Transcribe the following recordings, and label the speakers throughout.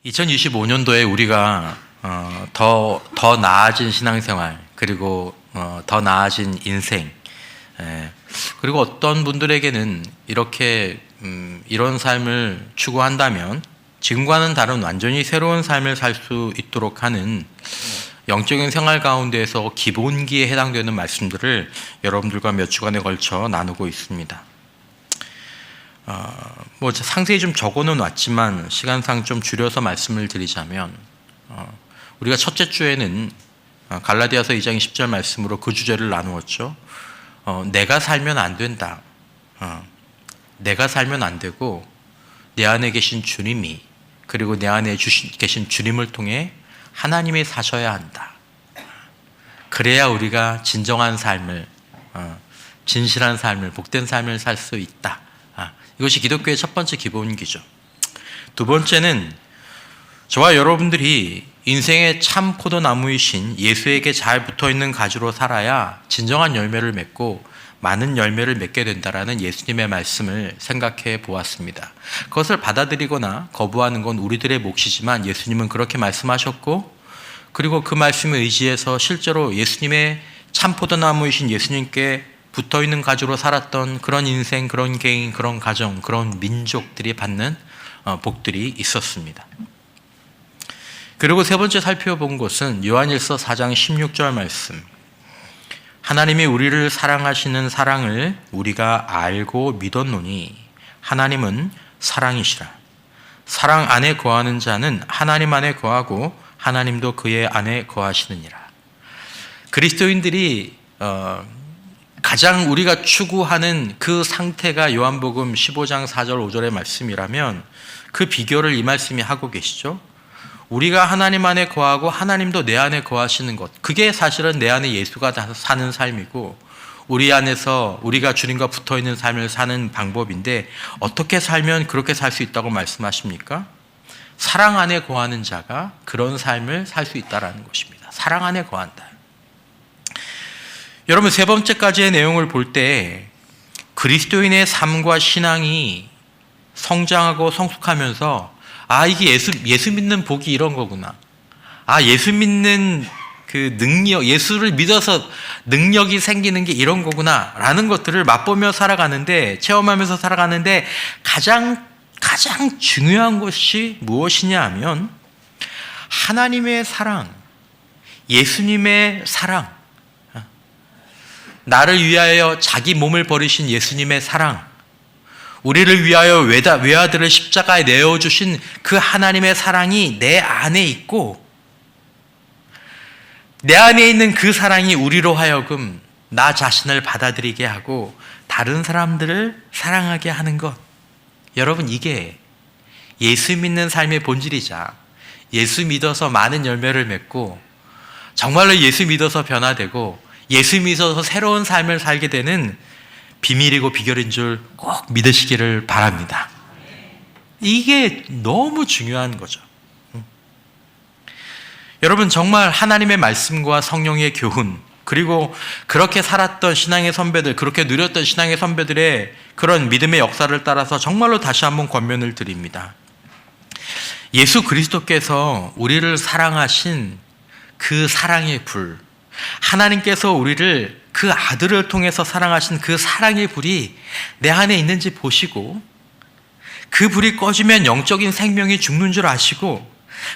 Speaker 1: 2025년도에 우리가 더 나아진 신앙생활, 그리고 더 나아진 인생, 그리고 어떤 분들에게는 이렇게 이런 삶을 추구한다면 지금과는 다른 완전히 새로운 삶을 살 수 있도록 하는 영적인 생활 가운데에서 기본기에 해당되는 말씀들을 여러분들과 몇 주간에 걸쳐 나누고 있습니다. 상세히 좀 적어는 왔지만 시간상 좀 줄여서 말씀을 드리자면, 우리가 첫째 주에는 갈라디아서 2장 10절 말씀으로 그 주제를 나누었죠. 내가 살면 안 된다. 내가 살면 안 되고 내 안에 계신 주님이, 그리고 내 안에 계신 주님을 통해 하나님이 사셔야 한다. 그래야 우리가 진정한 삶을, 진실한 삶을, 복된 삶을 살 수 있다. 이것이 기독교의 첫 번째 기본기죠. 두 번째는 저와 여러분들이 인생의 참 포도나무이신 예수에게 잘 붙어있는 가지로 살아야 진정한 열매를 맺고 많은 열매를 맺게 된다라는 예수님의 말씀을 생각해 보았습니다. 그것을 받아들이거나 거부하는 건 우리들의 몫이지만 예수님은 그렇게 말씀하셨고, 그리고 그 말씀에 의지해서 실제로 예수님의 참 포도나무이신 예수님께 붙어있는 가지로 살았던 그런 인생, 그런 개인, 그런 가정, 그런 민족들이 받는 복들이 있었습니다. 그리고 세 번째 살펴본 것은 요한일서 4장 16절 말씀. 하나님이 우리를 사랑하시는 사랑을 우리가 알고 믿었노니 하나님은 사랑이시라. 사랑 안에 거하는 자는 하나님 안에 거하고 하나님도 그의 안에 거하시느니라. 그리스도인들이 가장 우리가 추구하는 그 상태가 요한복음 15장 4절 5절의 말씀이라면 그 비교를 이 말씀이 하고 계시죠. 우리가 하나님 안에 거하고 하나님도 내 안에 거하시는 것, 그게 사실은 내 안에 예수가 사는 삶이고 우리 안에서 우리가 주님과 붙어있는 삶을 사는 방법인데, 어떻게 살면 그렇게 살 수 있다고 말씀하십니까? 사랑 안에 거하는 자가 그런 삶을 살 수 있다는 것입니다. 사랑 안에 거한다. 여러분, 세 번째까지의 내용을 볼 때 그리스도인의 삶과 신앙이 성장하고 성숙하면서 이게 예수 믿는 복이 이런 거구나. 예수 믿는 그 능력, 예수를 믿어서 능력이 생기는 게 이런 거구나 라는 것들을 맛보며 살아가는데, 체험하면서 살아가는데 가장 중요한 것이 무엇이냐 하면 하나님의 사랑, 예수님의 사랑, 나를 위하여 자기 몸을 버리신 예수님의 사랑, 우리를 위하여 외아들을 십자가에 내어주신 그 하나님의 사랑이 내 안에 있고, 내 안에 있는 그 사랑이 우리로 하여금 나 자신을 받아들이게 하고 다른 사람들을 사랑하게 하는 것. 여러분, 이게 예수 믿는 삶의 본질이자 예수 믿어서 많은 열매를 맺고 정말로 예수 믿어서 변화되고 예수 믿어서 새로운 삶을 살게 되는 비밀이고 비결인 줄 꼭 믿으시기를 바랍니다. 이게 너무 중요한 거죠. 여러분, 정말 하나님의 말씀과 성령의 교훈, 그리고 그렇게 살았던 신앙의 선배들, 그렇게 누렸던 신앙의 선배들의 그런 믿음의 역사를 따라서 정말로 다시 한번 권면을 드립니다. 예수 그리스도께서 우리를 사랑하신 그 사랑의 불, 하나님께서 우리를 그 아들을 통해서 사랑하신 그 사랑의 불이 내 안에 있는지 보시고, 그 불이 꺼지면 영적인 생명이 죽는 줄 아시고,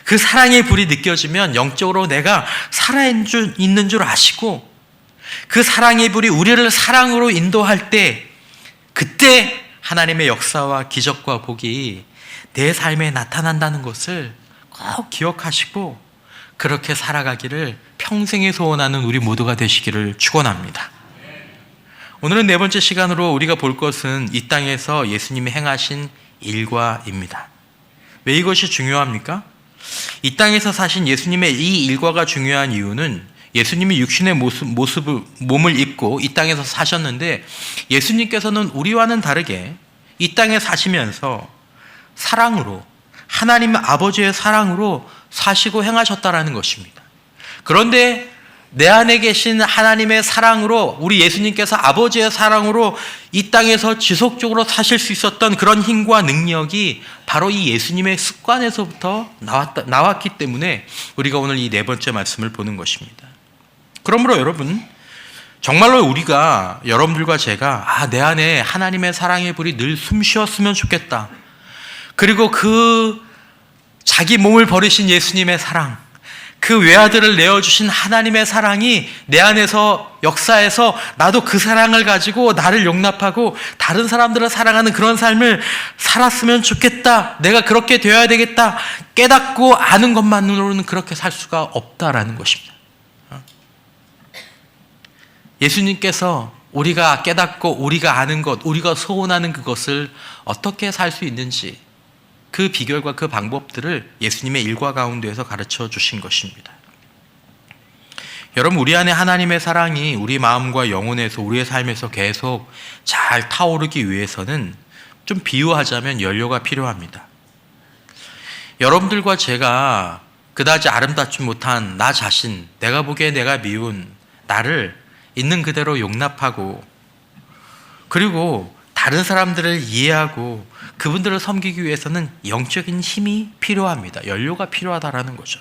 Speaker 1: 그 사랑의 불이 느껴지면 영적으로 내가 살아있는 줄 아시고, 그 사랑의 불이 우리를 사랑으로 인도할 때, 그때 하나님의 역사와 기적과 복이 내 삶에 나타난다는 것을 꼭 기억하시고 그렇게 살아가기를 평생에 소원하는 우리 모두가 되시기를 축원합니다. 오늘은 네 번째 시간으로 우리가 볼 것은 이 땅에서 예수님이 행하신 일과입니다. 왜 이것이 중요합니까? 이 땅에서 사신 예수님의 이 일과가 중요한 이유는 예수님이 육신의 몸을 입고 이 땅에서 사셨는데, 예수님께서는 우리와는 다르게 이 땅에 사시면서 사랑으로, 하나님 아버지의 사랑으로 사시고 행하셨다라는 것입니다. 그런데 내 안에 계신 하나님의 사랑으로, 우리 예수님께서 아버지의 사랑으로 이 땅에서 지속적으로 사실 수 있었던 그런 힘과 능력이 바로 이 예수님의 습관에서부터 나왔기 때문에 우리가 오늘 이 네 번째 말씀을 보는 것입니다. 그러므로 여러분, 정말로 우리가, 여러분들과 제가 내 안에 하나님의 사랑의 불이 늘 숨쉬었으면 좋겠다. 그리고 그 자기 몸을 버리신 예수님의 사랑, 그 외아들을 내어주신 하나님의 사랑이 내 안에서 역사해서 나도 그 사랑을 가지고 나를 용납하고 다른 사람들을 사랑하는 그런 삶을 살았으면 좋겠다. 내가 그렇게 되어야 되겠다. 깨닫고 아는 것만으로는 그렇게 살 수가 없다라는 것입니다. 예수님께서 우리가 깨닫고 우리가 아는 것, 우리가 소원하는 그것을 어떻게 살 수 있는지, 그 비결과 그 방법들을 예수님의 일과 가운데에서 가르쳐 주신 것입니다. 여러분, 우리 안에 하나님의 사랑이 우리 마음과 영혼에서, 우리의 삶에서 계속 잘 타오르기 위해서는 좀 비유하자면 연료가 필요합니다. 여러분들과 제가 그다지 아름답지 못한 나 자신, 내가 보기에 내가 미운 나를 있는 그대로 용납하고, 그리고 다른 사람들을 이해하고 그분들을 섬기기 위해서는 영적인 힘이 필요합니다. 연료가 필요하다라는 거죠.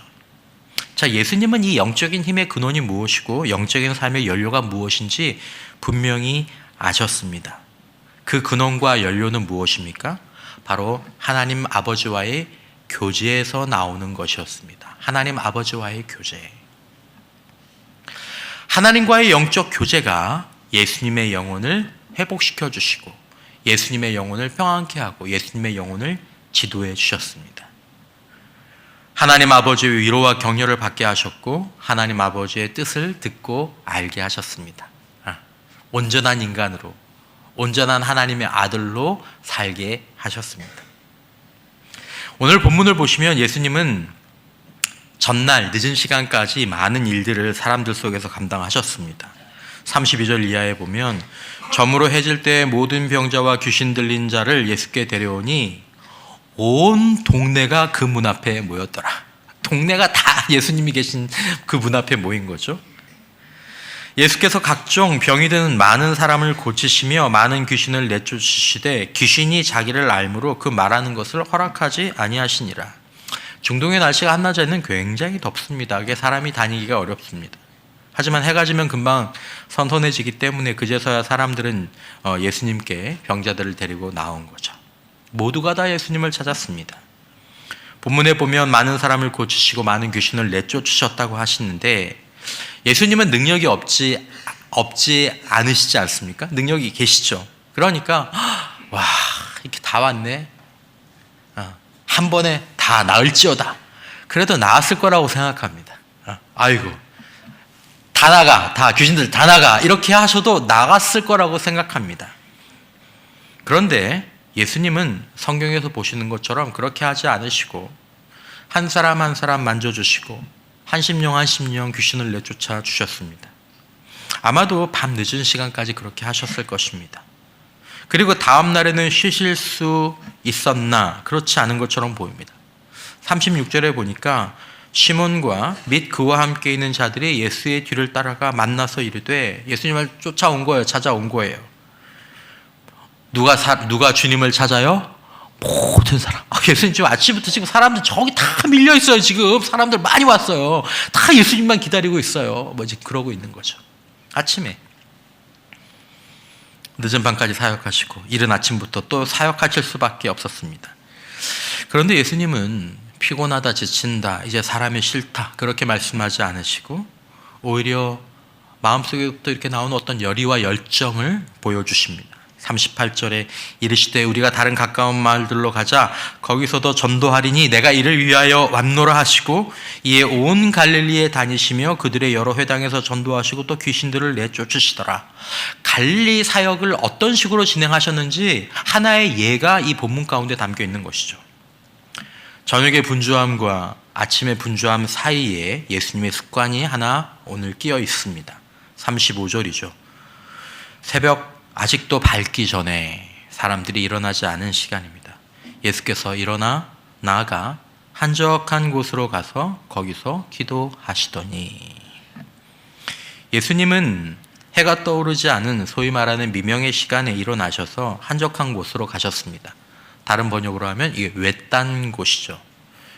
Speaker 1: 자, 예수님은 이 영적인 힘의 근원이 무엇이고 영적인 삶의 연료가 무엇인지 분명히 아셨습니다. 그 근원과 연료는 무엇입니까? 바로 하나님 아버지와의 교제에서 나오는 것이었습니다. 하나님 아버지와의 교제. 하나님과의 영적 교제가 예수님의 영혼을 회복시켜 주시고 예수님의 영혼을 평안케 하고 예수님의 영혼을 지도해 주셨습니다. 하나님 아버지의 위로와 격려를 받게 하셨고 하나님 아버지의 뜻을 듣고 알게 하셨습니다. 온전한 인간으로, 온전한 하나님의 아들로 살게 하셨습니다. 오늘 본문을 보시면 예수님은 전날 늦은 시간까지 많은 일들을 사람들 속에서 감당하셨습니다. 32절 이하에 보면 저물어 해질 때 모든 병자와 귀신 들린 자를 예수께 데려오니 온 동네가 그 문 앞에 모였더라. 동네가 다 예수님이 계신 그 문 앞에 모인 거죠. 예수께서 각종 병이 든 많은 사람을 고치시며 많은 귀신을 내쫓으시되 귀신이 자기를 알므로 그 말하는 것을 허락하지 아니하시니라. 중동의 날씨가 한낮에는 굉장히 덥습니다. 그게 사람이 다니기가 어렵습니다. 하지만 해가 지면 금방 선선해지기 때문에 그제서야 사람들은 예수님께 병자들을 데리고 나온 거죠. 모두가 다 예수님을 찾았습니다. 본문에 보면 많은 사람을 고치시고 많은 귀신을 내쫓으셨다고 하시는데 예수님은 능력이 없지 않으시지 않습니까? 능력이 계시죠. 그러니까 와, 이렇게 다 왔네. 한 번에 다 나을지어다. 그래도 나았을 거라고 생각합니다. 아이고, 다 나가, 다 귀신들 다 나가, 이렇게 하셔도 나갔을 거라고 생각합니다. 그런데 예수님은 성경에서 보시는 것처럼 그렇게 하지 않으시고 한 사람 한 사람 만져주시고 한 심령 귀신을 내쫓아 주셨습니다. 아마도 밤 늦은 시간까지 그렇게 하셨을 것입니다. 그리고 다음 날에는 쉬실 수 있었나? 그렇지 않은 것처럼 보입니다. 36절에 보니까 시몬과 및 그와 함께 있는 자들이 예수의 뒤를 따라가 만나서 이르되, 예수님을 쫓아온 거예요. 찾아온 거예요. 누가 주님을 찾아요? 모든 사람. 예수님 지금 아침부터 지금 사람들 저기 다 밀려 있어요. 지금 사람들 많이 왔어요. 다 예수님만 기다리고 있어요. 뭐 지금 그러고 있는 거죠. 아침에 늦은 밤까지 사역하시고 이른 아침부터 또 사역하실 수밖에 없었습니다. 그런데 예수님은 피곤하다, 지친다, 이제 사람이 싫다, 그렇게 말씀하지 않으시고 오히려 마음속에부터 이렇게 나오는 어떤 열의와 열정을 보여주십니다. 38절에 이르시되 우리가 다른 가까운 마을들로 가자. 거기서도 전도하리니 내가 이를 위하여 왔노라 하시고 이에 온 갈릴리에 다니시며 그들의 여러 회당에서 전도하시고 또 귀신들을 내쫓으시더라. 갈릴리 사역을 어떤 식으로 진행하셨는지 하나의 예가 이 본문 가운데 담겨 있는 것이죠. 저녁의 분주함과 아침의 분주함 사이에 예수님의 습관이 하나 오늘 끼어 있습니다. 35절이죠. 새벽 아직도 밝기 전에 사람들이 일어나지 않은 시간입니다. 예수께서 일어나 나아가 한적한 곳으로 가서 거기서 기도하시더니, 예수님은 해가 떠오르지 않은 소위 말하는 미명의 시간에 일어나셔서 한적한 곳으로 가셨습니다. 다른 번역으로 하면 이게 외딴 곳이죠.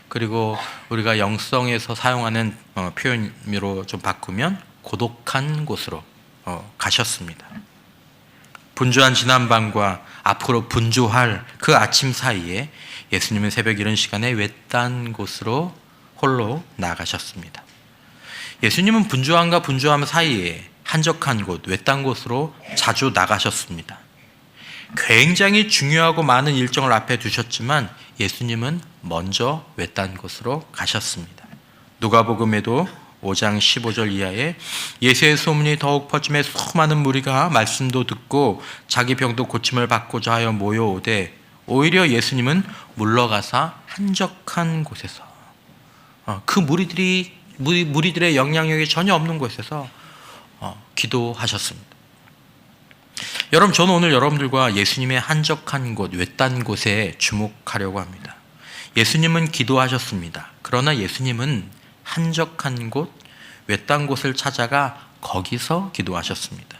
Speaker 1: 그리고 우리가 영성에서 사용하는 표현으로 좀 바꾸면 고독한 곳으로 가셨습니다. 분주한 지난밤과 앞으로 분주할 그 아침 사이에 예수님은 새벽 이른 시간에 외딴 곳으로 홀로 나가셨습니다. 예수님은 분주함과 분주함 사이에 한적한 곳, 외딴 곳으로 자주 나가셨습니다. 굉장히 중요하고 많은 일정을 앞에 두셨지만 예수님은 먼저 외딴 곳으로 가셨습니다. 누가복음에도 5장 15절 이하에 예수의 소문이 더욱 퍼짐에 수많은 무리가 말씀도 듣고 자기 병도 고침을 받고자 하여 모여오되 오히려 예수님은 물러가사 한적한 곳에서 그 무리들의 영향력이 전혀 없는 곳에서 기도하셨습니다. 여러분, 저는 오늘 여러분들과 예수님의 한적한 곳, 외딴 곳에 주목하려고 합니다. 예수님은 기도하셨습니다. 그러나 예수님은 한적한 곳, 외딴 곳을 찾아가 거기서 기도하셨습니다.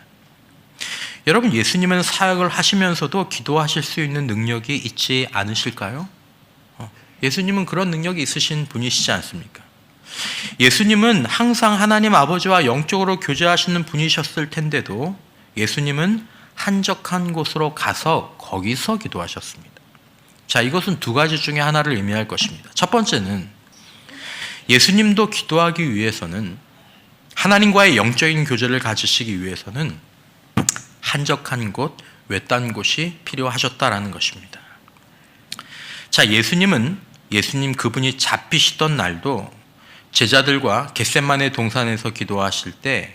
Speaker 1: 여러분, 예수님은 사역을 하시면서도 기도하실 수 있는 능력이 있지 않으실까요? 예수님은 그런 능력이 있으신 분이시지 않습니까? 예수님은 항상 하나님 아버지와 영적으로 교제하시는 분이셨을 텐데도 예수님은 한적한 곳으로 가서 거기서 기도하셨습니다. 자, 이것은 두 가지 중에 하나를 의미할 것입니다. 첫 번째는 예수님도 기도하기 위해서는, 하나님과의 영적인 교제를 가지시기 위해서는 한적한 곳, 외딴 곳이 필요하셨다라는 것입니다. 자, 예수님 그분이 잡히시던 날도 제자들과 겟세마네 동산에서 기도하실 때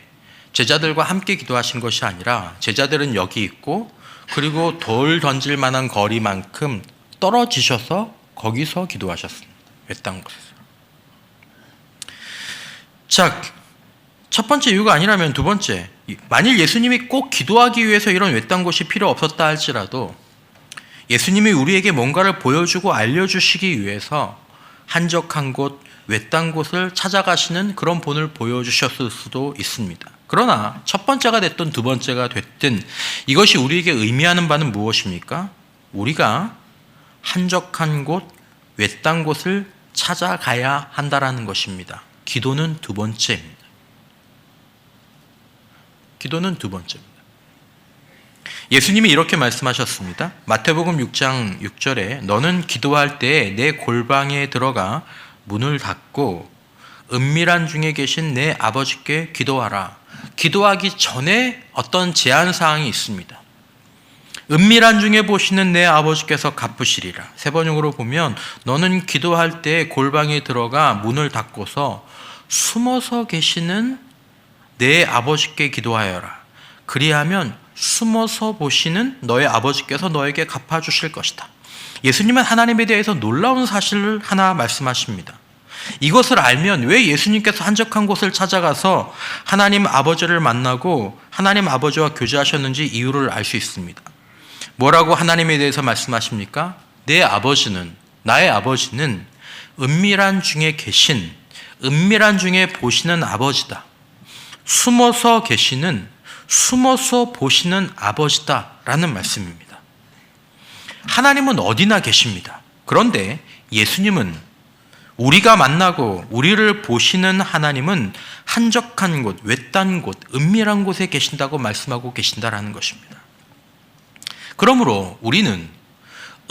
Speaker 1: 제자들과 함께 기도하신 것이 아니라 제자들은 여기 있고 그리고 돌 던질 만한 거리만큼 떨어지셔서 거기서 기도하셨습니다. 외딴 곳에서. 자, 첫 번째 이유가 아니라면 두 번째, 만일 예수님이 꼭 기도하기 위해서 이런 외딴 곳이 필요 없었다 할지라도 예수님이 우리에게 뭔가를 보여주고 알려주시기 위해서 한적한 곳, 외딴 곳을 찾아가시는 그런 본을 보여주셨을 수도 있습니다. 그러나 첫 번째가 됐든 두 번째가 됐든 이것이 우리에게 의미하는 바는 무엇입니까? 우리가 한적한 곳, 외딴 곳을 찾아가야 한다라는 것입니다. 기도는 두 번째입니다. 기도는 두 번째입니다. 예수님이 이렇게 말씀하셨습니다. 마태복음 6장 6절에 너는 기도할 때에 내 골방에 들어가 문을 닫고 은밀한 중에 계신 내 아버지께 기도하라. 기도하기 전에 어떤 제한사항이 있습니다. 은밀한 중에 보시는 내 아버지께서 갚으시리라. 세 번역으로 보면 너는 기도할 때 골방에 들어가 문을 닫고서 숨어서 계시는 내 아버지께 기도하여라. 그리하면 숨어서 보시는 너의 아버지께서 너에게 갚아주실 것이다. 예수님은 하나님에 대해서 놀라운 사실을 하나 말씀하십니다. 이것을 알면 왜 예수님께서 한적한 곳을 찾아가서 하나님 아버지를 만나고 하나님 아버지와 교제하셨는지 이유를 알 수 있습니다. 뭐라고 하나님에 대해서 말씀하십니까? 내 아버지는, 나의 아버지는 은밀한 중에 계신, 은밀한 중에 보시는 아버지다. 숨어서 계시는, 숨어서 보시는 아버지다라는 말씀입니다. 하나님은 어디나 계십니다. 그런데 예수님은, 우리가 만나고 우리를 보시는 하나님은 한적한 곳, 외딴 곳, 은밀한 곳에 계신다고 말씀하고 계신다라는 것입니다. 그러므로 우리는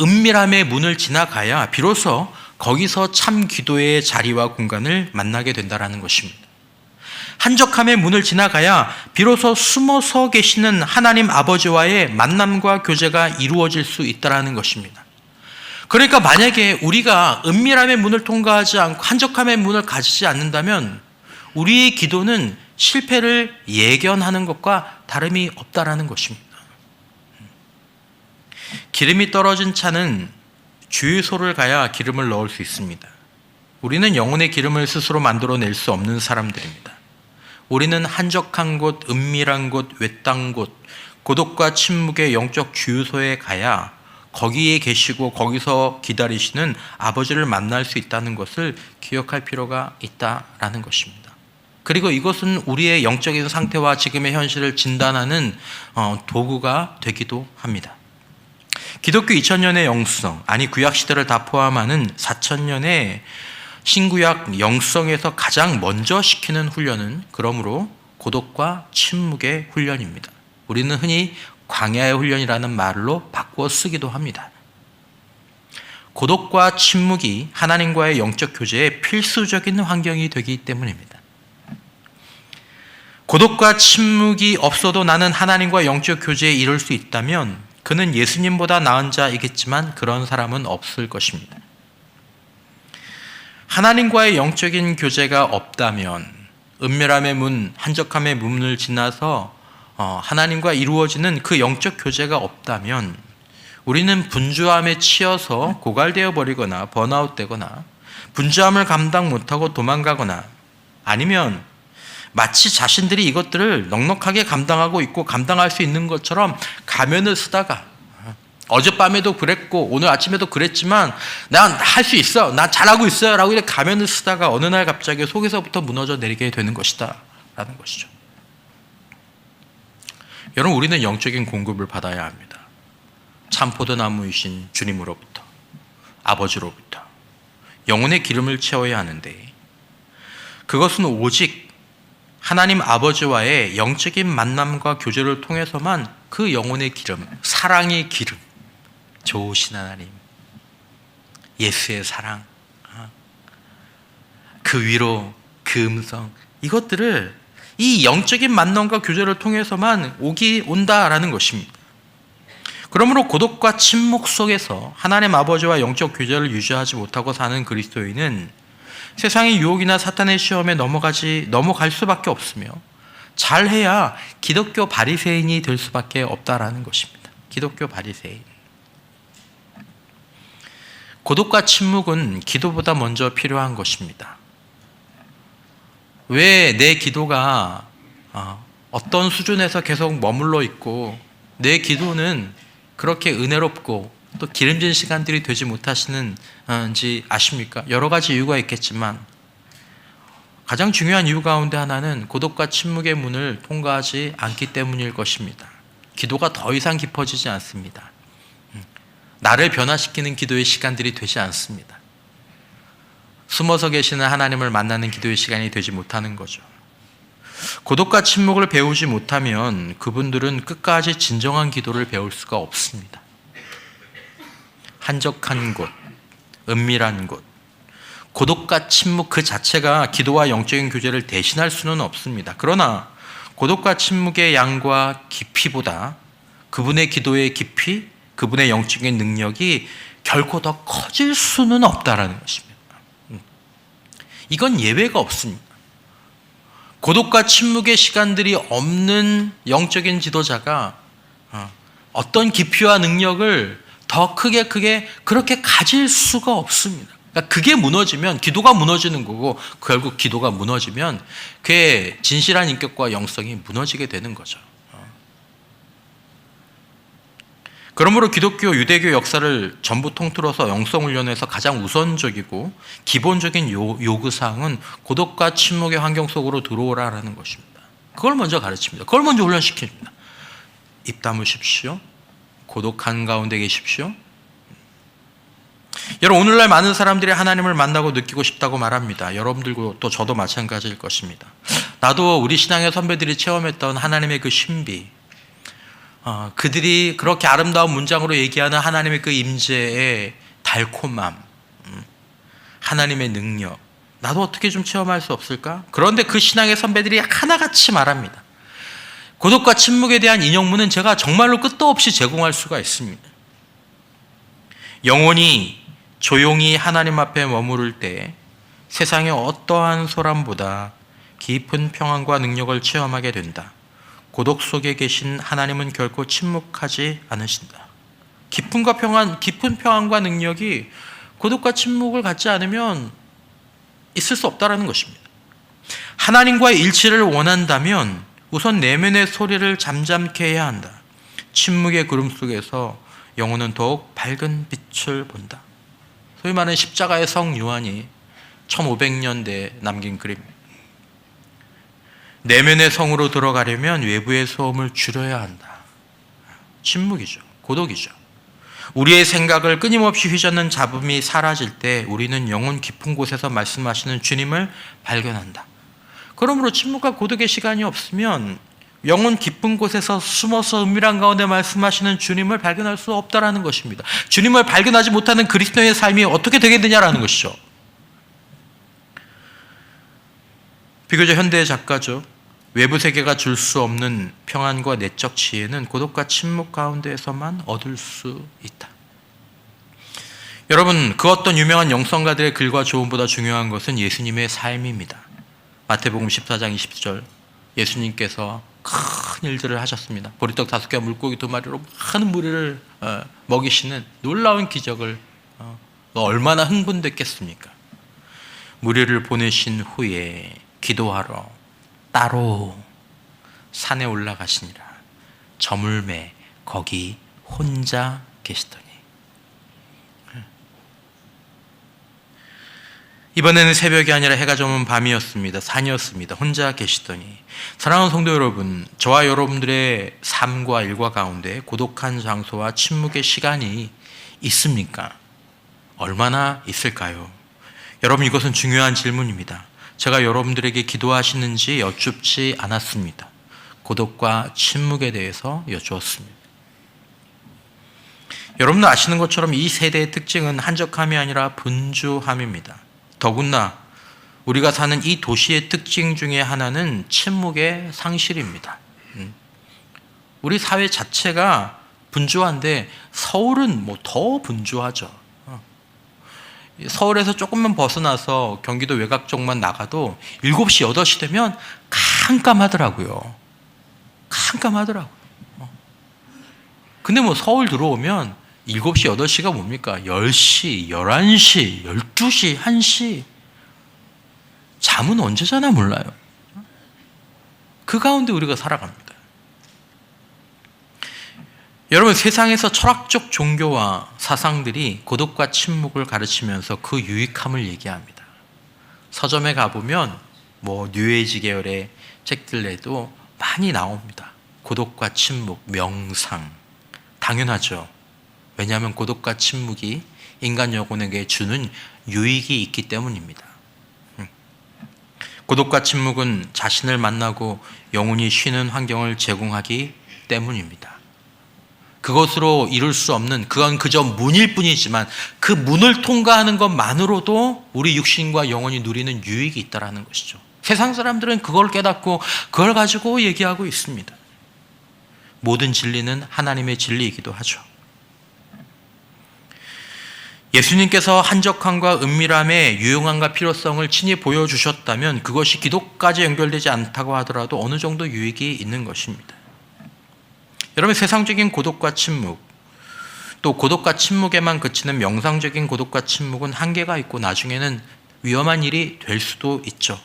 Speaker 1: 은밀함의 문을 지나가야 비로소 거기서 참 기도의 자리와 공간을 만나게 된다라는 것입니다. 한적함의 문을 지나가야 비로소 숨어서 계시는 하나님 아버지와의 만남과 교제가 이루어질 수 있다라는 것입니다. 그러니까 만약에 우리가 은밀함의 문을 통과하지 않고 한적함의 문을 가지지 않는다면 우리의 기도는 실패를 예견하는 것과 다름이 없다라는 것입니다. 기름이 떨어진 차는 주유소를 가야 기름을 넣을 수 있습니다. 우리는 영혼의 기름을 스스로 만들어낼 수 없는 사람들입니다. 우리는 한적한 곳, 은밀한 곳, 외딴 곳, 고독과 침묵의 영적 주유소에 가야 거기에 계시고 거기서 기다리시는 아버지를 만날 수 있다는 것을 기억할 필요가 있다라는 것입니다. 그리고 이것은 우리의 영적인 상태와 지금의 현실을 진단하는 도구가 되기도 합니다. 기독교 2000년의 영성, 아니 구약시대를 다 포함하는 4000년의 신구약 영성에서 가장 먼저 시키는 훈련은 그러므로 고독과 침묵의 훈련입니다. 우리는 흔히 광야의 훈련이라는 말로 바꾸어 쓰기도 합니다. 고독과 침묵이 하나님과의 영적 교제의 필수적인 환경이 되기 때문입니다. 고독과 침묵이 없어도 나는 하나님과 영적 교제에 이룰 수 있다면 그는 예수님보다 나은 자이겠지만 그런 사람은 없을 것입니다. 하나님과의 영적인 교제가 없다면 은밀함의 문, 한적함의 문을 지나서 하나님과 이루어지는 그 영적 교제가 없다면 우리는 분주함에 치여서 고갈되어 버리거나 번아웃되거나 분주함을 감당 못하고 도망가거나 아니면 마치 자신들이 이것들을 넉넉하게 감당하고 있고 감당할 수 있는 것처럼 가면을 쓰다가 어젯밤에도 그랬고 오늘 아침에도 그랬지만 난 할 수 있어, 난 잘하고 있어요 라고 이렇게 가면을 쓰다가 어느 날 갑자기 속에서부터 무너져 내리게 되는 것이다 라는 것이죠. 여러분, 우리는 영적인 공급을 받아야 합니다. 참포도나무이신 주님으로부터, 아버지로부터 영혼의 기름을 채워야 하는데 그것은 오직 하나님 아버지와의 영적인 만남과 교제를 통해서만 그 영혼의 기름, 사랑의 기름, 좋으신 하나님, 예수의 사랑, 그 위로, 그 음성, 이것들을 이 영적인 만남과 교제를 통해서만 온다라는 것입니다. 그러므로 고독과 침묵 속에서 하나님 아버지와 영적 교제를 유지하지 못하고 사는 그리스도인은 세상의 유혹이나 사탄의 시험에 넘어갈 수밖에 없으며 잘해야 기독교 바리새인이 될 수밖에 없다라는 것입니다. 기독교 바리새인. 고독과 침묵은 기도보다 먼저 필요한 것입니다. 왜 내 기도가 어떤 수준에서 계속 머물러 있고 내 기도는 그렇게 은혜롭고 또 기름진 시간들이 되지 못하시는지 아십니까? 여러 가지 이유가 있겠지만 가장 중요한 이유 가운데 하나는 고독과 침묵의 문을 통과하지 않기 때문일 것입니다. 기도가 더 이상 깊어지지 않습니다. 나를 변화시키는 기도의 시간들이 되지 않습니다. 숨어서 계시는 하나님을 만나는 기도의 시간이 되지 못하는 거죠. 고독과 침묵을 배우지 못하면 그분들은 끝까지 진정한 기도를 배울 수가 없습니다. 한적한 곳, 은밀한 곳, 고독과 침묵 그 자체가 기도와 영적인 교제를 대신할 수는 없습니다. 그러나 고독과 침묵의 양과 깊이보다 그분의 기도의 깊이, 그분의 영적인 능력이 결코 더 커질 수는 없다라는 것입니다. 이건 예외가 없습니다. 고독과 침묵의 시간들이 없는 영적인 지도자가 어떤 깊이와 능력을 더 크게 그렇게 가질 수가 없습니다. 그러니까 그게 무너지면 기도가 무너지는 거고 결국 기도가 무너지면 그의 진실한 인격과 영성이 무너지게 되는 거죠. 그러므로 기독교, 유대교 역사를 전부 통틀어서 영성훈련에서 가장 우선적이고 기본적인 요구사항은 고독과 침묵의 환경 속으로 들어오라라는 것입니다. 그걸 먼저 가르칩니다. 그걸 먼저 훈련시킵니다. 입 다무십시오. 고독한 가운데 계십시오. 여러분, 오늘날 많은 사람들이 하나님을 만나고 느끼고 싶다고 말합니다. 여러분들고 또 저도 마찬가지일 것입니다. 나도 우리 신앙의 선배들이 체험했던 하나님의 그 신비, 그들이 그렇게 아름다운 문장으로 얘기하는 하나님의 그 임재의 달콤함, 하나님의 능력, 나도 어떻게 좀 체험할 수 없을까? 그런데 그 신앙의 선배들이 하나같이 말합니다. 고독과 침묵에 대한 인용문은 제가 정말로 끝도 없이 제공할 수가 있습니다. 영혼이 조용히 하나님 앞에 머무를 때 세상의 어떠한 소란보다 깊은 평안과 능력을 체험하게 된다. 고독 속에 계신 하나님은 결코 침묵하지 않으신다. 깊은 평안과 능력이 고독과 침묵을 갖지 않으면 있을 수 없다는 것입니다. 하나님과의 일치를 원한다면 우선 내면의 소리를 잠잠케 해야 한다. 침묵의 구름 속에서 영혼은 더욱 밝은 빛을 본다. 소위 말하는 십자가의 성 요한이 1500년대에 남긴 글입니다. 내면의 성으로 들어가려면 외부의 소음을 줄여야 한다. 침묵이죠. 고독이죠. 우리의 생각을 끊임없이 휘젓는 잡음이 사라질 때 우리는 영혼 깊은 곳에서 말씀하시는 주님을 발견한다. 그러므로 침묵과 고독의 시간이 없으면 영혼 깊은 곳에서 숨어서 은밀한 가운데 말씀하시는 주님을 발견할 수 없다라는 것입니다. 주님을 발견하지 못하는 그리스도의 삶이 어떻게 되겠느냐라는 것이죠. 비교적 현대의 작가죠. 외부 세계가 줄 수 없는 평안과 내적 지혜는 고독과 침묵 가운데에서만 얻을 수 있다. 여러분, 그 어떤 유명한 영성가들의 글과 조언보다 중요한 것은 예수님의 삶입니다. 마태복음 14장 20절, 예수님께서 큰 일들을 하셨습니다. 보리떡 5개와 물고기 2마리로 많은 무리를 먹이시는 놀라운 기적을 얼마나 흥분됐겠습니까? 무리를 보내신 후에 기도하러 따로 산에 올라가시니라. 저물매 거기 혼자 계시더니. 이번에는 새벽이 아니라 해가 저문 밤이었습니다. 산이었습니다. 혼자 계시더니. 사랑하는 성도 여러분, 저와 여러분들의 삶과 일과 가운데 고독한 장소와 침묵의 시간이 있습니까? 얼마나 있을까요? 여러분, 이것은 중요한 질문입니다. 제가 여러분들에게 기도하시는지 여쭙지 않았습니다. 고독과 침묵에 대해서 여쭈었습니다. 여러분도 아시는 것처럼 이 세대의 특징은 한적함이 아니라 분주함입니다. 더군다나 우리가 사는 이 도시의 특징 중에 하나는 침묵의 상실입니다. 우리 사회 자체가 분주한데 서울은 더 분주하죠. 서울에서 조금만 벗어나서 경기도 외곽 쪽만 나가도 7시, 8시 되면 깜깜하더라고요. 깜깜하더라고요. 근데 서울 들어오면 7시, 8시가 뭡니까? 10시, 11시, 12시, 1시. 잠은 언제 자나 몰라요. 그 가운데 우리가 살아갑니다. 여러분, 세상에서 철학적 종교와 사상들이 고독과 침묵을 가르치면서 그 유익함을 얘기합니다. 서점에 가보면 뉴에이지 계열의 책들에도 많이 나옵니다. 고독과 침묵, 명상. 당연하죠. 왜냐하면 고독과 침묵이 인간 영혼에게 주는 유익이 있기 때문입니다. 고독과 침묵은 자신을 만나고 영혼이 쉬는 환경을 제공하기 때문입니다. 그것으로 이룰 수 없는, 그건 그저 문일 뿐이지만 그 문을 통과하는 것만으로도 우리 육신과 영혼이 누리는 유익이 있다는 것이죠. 세상 사람들은 그걸 깨닫고 그걸 가지고 얘기하고 있습니다. 모든 진리는 하나님의 진리이기도 하죠. 예수님께서 한적함과 은밀함의 유용함과 필요성을 친히 보여주셨다면 그것이 기독까지 연결되지 않다고 하더라도 어느 정도 유익이 있는 것입니다. 여러분, 세상적인 고독과 침묵, 또 고독과 침묵에만 그치는 명상적인 고독과 침묵은 한계가 있고 나중에는 위험한 일이 될 수도 있죠.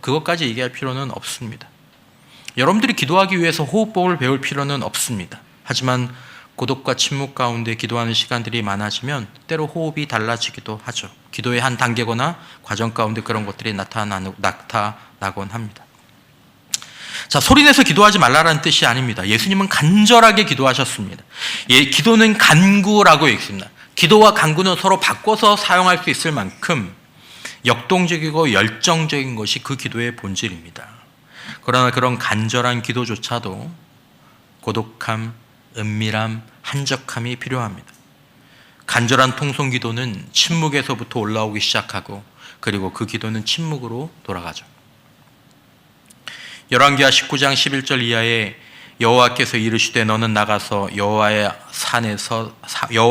Speaker 1: 그것까지 얘기할 필요는 없습니다. 여러분들이 기도하기 위해서 호흡법을 배울 필요는 없습니다. 하지만 고독과 침묵 가운데 기도하는 시간들이 많아지면 때로 호흡이 달라지기도 하죠. 기도의 한 단계거나 과정 가운데 그런 것들이 나타나곤 합니다. 자, 소리내서 기도하지 말라라는 뜻이 아닙니다. 예수님은 간절하게 기도하셨습니다. 기도는 간구라고 읽습니다. 기도와 간구는 서로 바꿔서 사용할 수 있을 만큼 역동적이고 열정적인 것이 그 기도의 본질입니다. 그러나 그런 간절한 기도조차도 고독함, 은밀함, 한적함이 필요합니다. 간절한 통성 기도는 침묵에서부터 올라오기 시작하고 그리고 그 기도는 침묵으로 돌아가죠. 열왕기하 19장 11절 이하에 여호와께서 이르시되 너는 나가서 여호와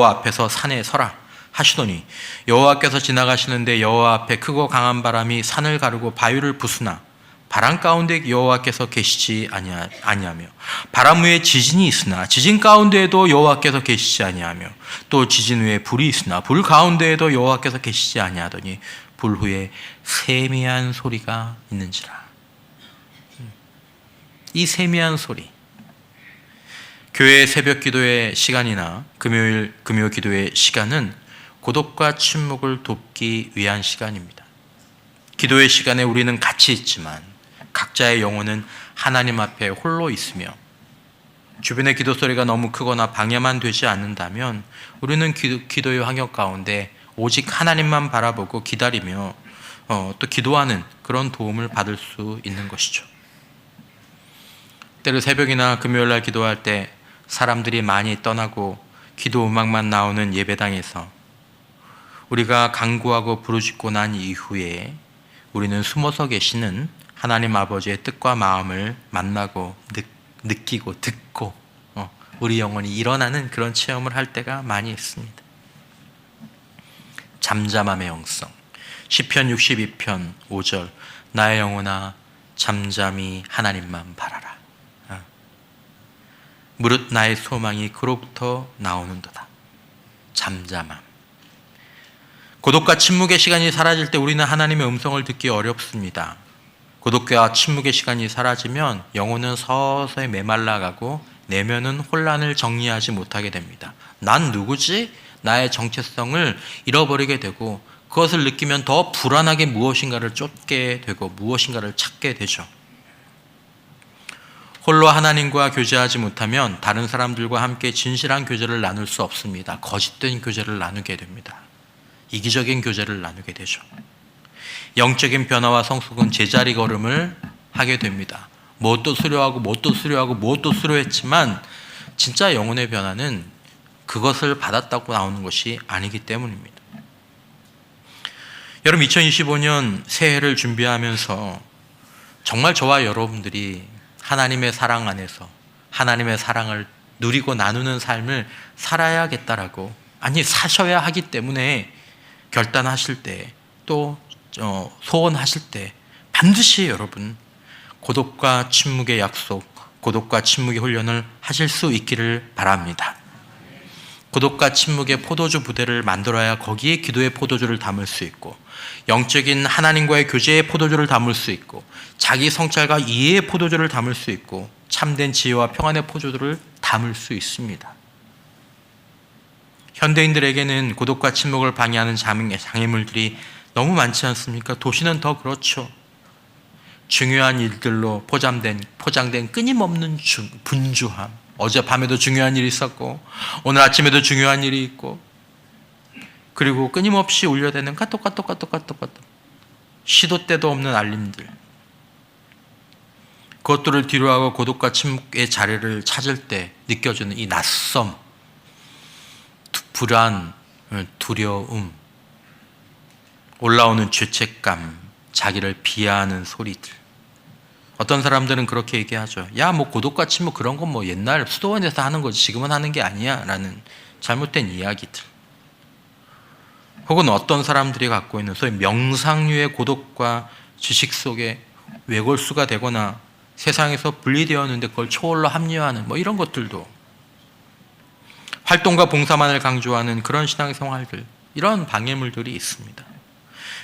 Speaker 1: 앞에서 산에 서라 하시더니 여호와께서 지나가시는데 여호와 앞에 크고 강한 바람이 산을 가르고 바위를 부수나 바람 가운데 여호와께서 계시지 아니하며 바람 후에 지진이 있으나 지진 가운데에도 여호와께서 계시지 아니하며 또 지진 후에 불이 있으나 불 가운데에도 여호와께서 계시지 아니하더니 불 후에 세미한 소리가 있는지라. 이 세미한 소리, 교회의 새벽 기도의 시간이나 금요 기도의 시간은 고독과 침묵을 돕기 위한 시간입니다. 기도의 시간에 우리는 같이 있지만 각자의 영혼은 하나님 앞에 홀로 있으며 주변의 기도 소리가 너무 크거나 방해만 되지 않는다면 우리는 기도의 환경 가운데 오직 하나님만 바라보고 기다리며 또 기도하는 그런 도움을 받을 수 있는 것이죠. 때로 새벽이나 금요일날 기도할 때 사람들이 많이 떠나고 기도 음악만 나오는 예배당에서 우리가 간구하고 부르짖고 난 이후에 우리는 숨어서 계시는 하나님 아버지의 뜻과 마음을 만나고 느끼고 듣고 우리 영혼이 일어나는 그런 체험을 할 때가 많이 있습니다. 잠잠함의 영성. 시편 62편 5절 나의 영혼아 잠잠히 하나님만 바라라. 무릇 나의 소망이 그로부터 나오는도다. 잠잠함. 고독과 침묵의 시간이 사라질 때 우리는 하나님의 음성을 듣기 어렵습니다. 고독과 침묵의 시간이 사라지면 영혼은 서서히 메말라가고 내면은 혼란을 정리하지 못하게 됩니다. 난 누구지? 나의 정체성을 잃어버리게 되고 그것을 느끼면 더 불안하게 무엇인가를 쫓게 되고 무엇인가를 찾게 되죠. 홀로 하나님과 교제하지 못하면 다른 사람들과 함께 진실한 교제를 나눌 수 없습니다. 거짓된 교제를 나누게 됩니다. 이기적인 교제를 나누게 되죠. 영적인 변화와 성숙은 제자리 걸음을 하게 됩니다. 무엇도 수료하고 무엇도 수료하고 무엇도 수료했지만 진짜 영혼의 변화는 그것을 받았다고 나오는 것이 아니기 때문입니다. 여러분 2025년 새해를 준비하면서 정말 저와 여러분들이 하나님의 사랑 안에서 하나님의 사랑을 누리고 나누는 삶을 살아야겠다라고 사셔야 하기 때문에 결단하실 때 또 소원하실 때 반드시 여러분 고독과 침묵의 약속, 고독과 침묵의 훈련을 하실 수 있기를 바랍니다. 고독과 침묵의 포도주 부대를 만들어야 거기에 기도의 포도주를 담을 수 있고 영적인 하나님과의 교제의 포도주를 담을 수 있고 자기 성찰과 이해의 포도주를 담을 수 있고 참된 지혜와 평안의 포도주를 담을 수 있습니다. 현대인들에게는 고독과 침묵을 방해하는 장애물들이 너무 많지 않습니까? 도시는 더 그렇죠. 중요한 일들로 포장된 끊임없는 분주함. 어젯밤에도 중요한 일이 있었고 오늘 아침에도 중요한 일이 있고 그리고 끊임없이 울려대는 까똑 시도 때도 없는 알림들. 그것들을 뒤로하고 고독과 침묵의 자리를 찾을 때 느껴지는 이 낯섦, 불안, 두려움, 올라오는 죄책감, 자기를 비하하는 소리들. 어떤 사람들은 그렇게 얘기하죠. 야, 고독과 침묵 그런 건 옛날 수도원에서 하는 거지 지금은 하는 게 아니야 라는 잘못된 이야기들. 혹은 어떤 사람들이 갖고 있는 소위 명상류의 고독과 지식 속에 외골수가 되거나 세상에서 분리되었는데 그걸 초월로 합리화하는 이런 것들도 활동과 봉사만을 강조하는 그런 신앙생활들, 이런 방해물들이 있습니다.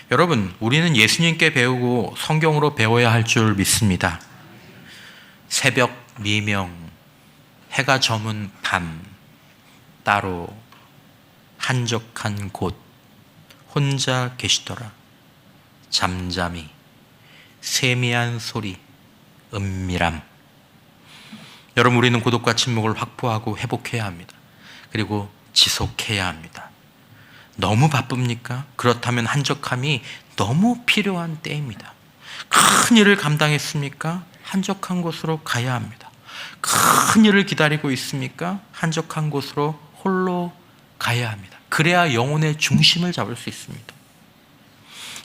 Speaker 1: 여러분, 우리는 예수님께 배우고 성경으로 배워야 할 줄 믿습니다. 새벽 미명, 해가 저문 밤, 따로 한적한 곳, 혼자 계시더라, 잠잠히, 세미한 소리, 은밀함. 여러분, 우리는 고독과 침묵을 확보하고 회복해야 합니다. 그리고 지속해야 합니다. 너무 바쁩니까? 그렇다면 한적함이 너무 필요한 때입니다. 큰 일을 감당했습니까? 한적한 곳으로 가야 합니다. 큰 일을 기다리고 있습니까? 한적한 곳으로 홀로 가야 합니다. 그래야 영혼의 중심을 잡을 수 있습니다.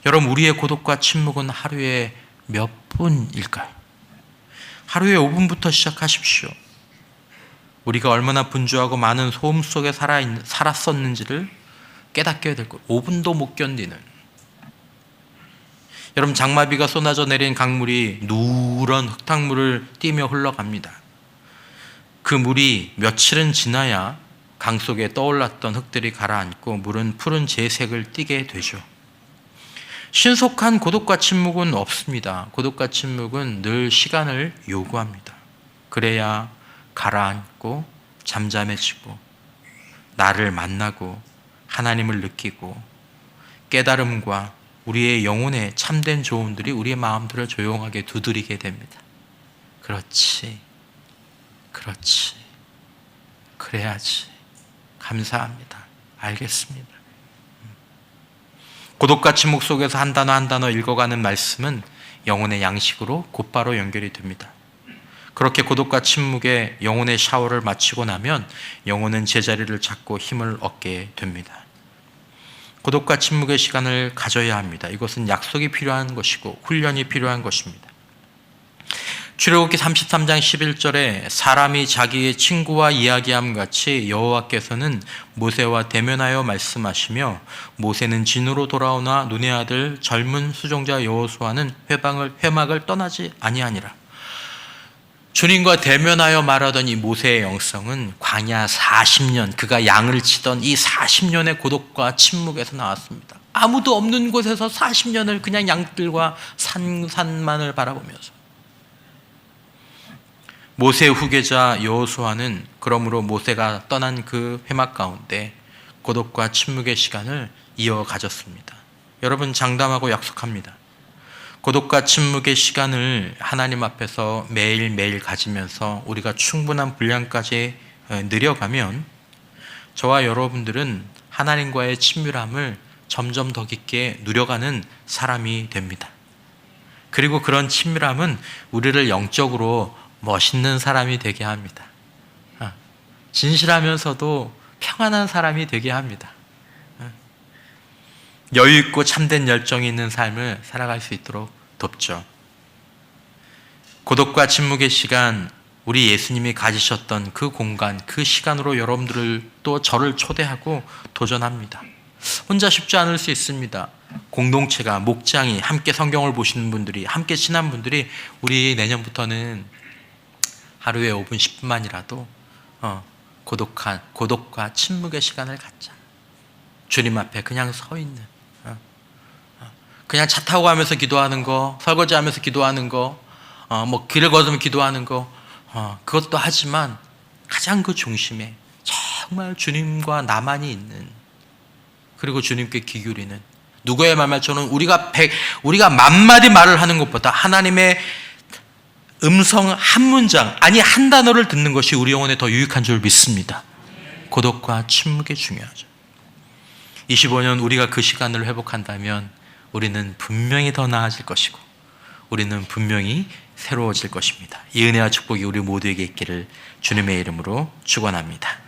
Speaker 1: 여러분, 우리의 고독과 침묵은 하루에 몇 분일까요? 하루에 5분부터 시작하십시오. 우리가 얼마나 분주하고 많은 소음 속에 살았었는지를 깨닫게 될 거예요. 5분도 못 견디는. 여러분, 장마비가 쏟아져 내린 강물이 누런 흙탕물을 띠며 흘러갑니다. 그 물이 며칠은 지나야 강 속에 떠올랐던 흙들이 가라앉고 물은 푸른 재색을 띠게 되죠. 신속한 고독과 침묵은 없습니다. 고독과 침묵은 늘 시간을 요구합니다. 그래야 가라앉고 잠잠해지고 나를 만나고 하나님을 느끼고 깨달음과 우리의 영혼의 참된 조언들이 우리의 마음들을 조용하게 두드리게 됩니다. 그렇지, 그렇지, 그래야지, 감사합니다, 알겠습니다. 고독과 침묵 속에서 한 단어 한 단어 읽어가는 말씀은 영혼의 양식으로 곧바로 연결이 됩니다. 그렇게 고독과 침묵의 영혼의 샤워를 마치고 나면 영혼은 제자리를 찾고 힘을 얻게 됩니다. 고독과 침묵의 시간을 가져야 합니다. 이것은 약속이 필요한 것이고 훈련이 필요한 것입니다. 출애굽기 33장 11절에 사람이 자기의 친구와 이야기함 같이 여호와께서는 모세와 대면하여 말씀하시며 모세는 진으로 돌아오나 눈의 아들 젊은 수종자 여호수아는 회막을 떠나지 아니하니라. 주님과 대면하여 말하던 이 모세의 영성은 광야 40년, 그가 양을 치던 이 40년의 고독과 침묵에서 나왔습니다. 아무도 없는 곳에서 40년을 그냥 양들과 산만을 바라보면서. 모세의 후계자 여호수아는 그러므로 모세가 떠난 그 회막 가운데 고독과 침묵의 시간을 이어 가졌습니다. 여러분, 장담하고 약속합니다. 고독과 침묵의 시간을 하나님 앞에서 매일매일 가지면서 우리가 충분한 분량까지 늘려가면 저와 여러분들은 하나님과의 친밀함을 점점 더 깊게 누려가는 사람이 됩니다. 그리고 그런 친밀함은 우리를 영적으로 멋있는 사람이 되게 합니다. 진실하면서도 평안한 사람이 되게 합니다. 여유 있고 참된 열정이 있는 삶을 살아갈 수 있도록 돕죠. 고독과 침묵의 시간, 우리 예수님이 가지셨던 그 공간, 그 시간으로 여러분들을 또 저를 초대하고 도전합니다. 혼자 쉽지 않을 수 있습니다. 공동체가, 목장이, 함께 성경을 보시는 분들이, 함께 친한 분들이 우리 내년부터는 하루에 5분, 10분만이라도 고독과 침묵의 시간을 갖자. 주님 앞에 그냥 서 있는, 그냥 차 타고 가면서 기도하는 거, 설거지하면서 기도하는 거, 뭐 길을 걸으면 기도하는 거, 그것도 하지만 가장 그 중심에 정말 주님과 나만이 있는, 그리고 주님께 귀 기울이는, 누구의 말처럼 우리가 만마디 말을 하는 것보다 하나님의 음성 한 문장, 아니 한 단어를 듣는 것이 우리 영혼에 더 유익한 줄 믿습니다. 고독과 침묵이 중요하죠. 25년 우리가 그 시간을 회복한다면 우리는 분명히 더 나아질 것이고 우리는 분명히 새로워질 것입니다. 이 은혜와 축복이 우리 모두에게 있기를 주님의 이름으로 축원합니다.